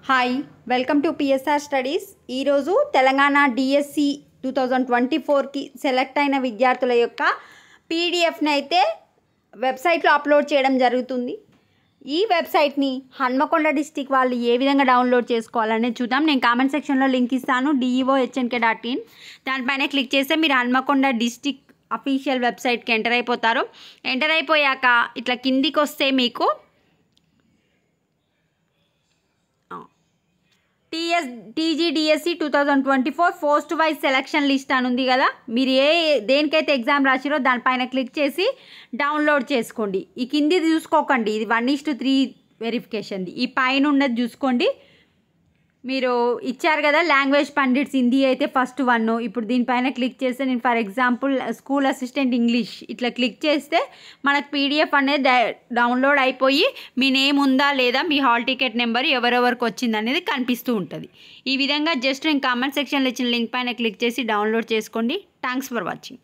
Hi welcome to PSR studies. ఈరోజు Telangana DSC 2024కి select అయిన విద్యార్థుల యొక్క పీడిఎఫ్ని అయితే వెబ్సైట్లో అప్లోడ్ చేయడం జరుగుతుంది. ఈ వెబ్సైట్ని హన్మకొండ డిస్టిక్ వాళ్ళు ఏ విధంగా డౌన్లోడ్ చేసుకోవాలనేది చూద్దాం. నేను కామెంట్ సెక్షన్లో లింక్ ఇస్తాను, deohnk.in. దానిపైన క్లిక్ చేస్తే మీరు హన్మకొండ డిస్టిక్ అఫీషియల్ వెబ్సైట్కి ఎంటర్ అయిపోతారు. ఎంటర్ అయిపోయాక ఇట్లా కిందికి వస్తే మీకు TGDSC 2024 post wise selection list అని ఉంది కదా. మీరు దేనికైతే ఎగ్జామ్ రాసిరో దానిపైన క్లిక్ చేసి డౌన్లోడ్ చేసుకోండి. ఈ కింది చూసుకోకండి, ఇది 1:3 వెరిఫికేషన్ది. ఈ పైన ఉన్నది చూసుకోండి. మీరు ఇచ్చారు కదా లాంగ్వేజ్ పండిట్స్, హిందీ అయితే ఫస్ట్ 1. ఇప్పుడు దీనిపైన క్లిక్ చేస్తే నేను for example school assistant English ఇట్లా క్లిక్ చేస్తే మనకు పీడిఎఫ్ అనేది డౌన్లోడ్ అయిపోయి మీ నేమ్ ఉందా లేదా, మీ హాల్ టికెట్ నెంబర్ ఎవరెవరికి వచ్చింది అనేది కనిపిస్తూ ఉంటుంది. ఈ విధంగా జస్ట్ నేను కామెంట్ సెక్షన్లో ఇచ్చిన లింక్ పైన క్లిక్ చేసి డౌన్లోడ్ చేసుకోండి. Thanks for watching.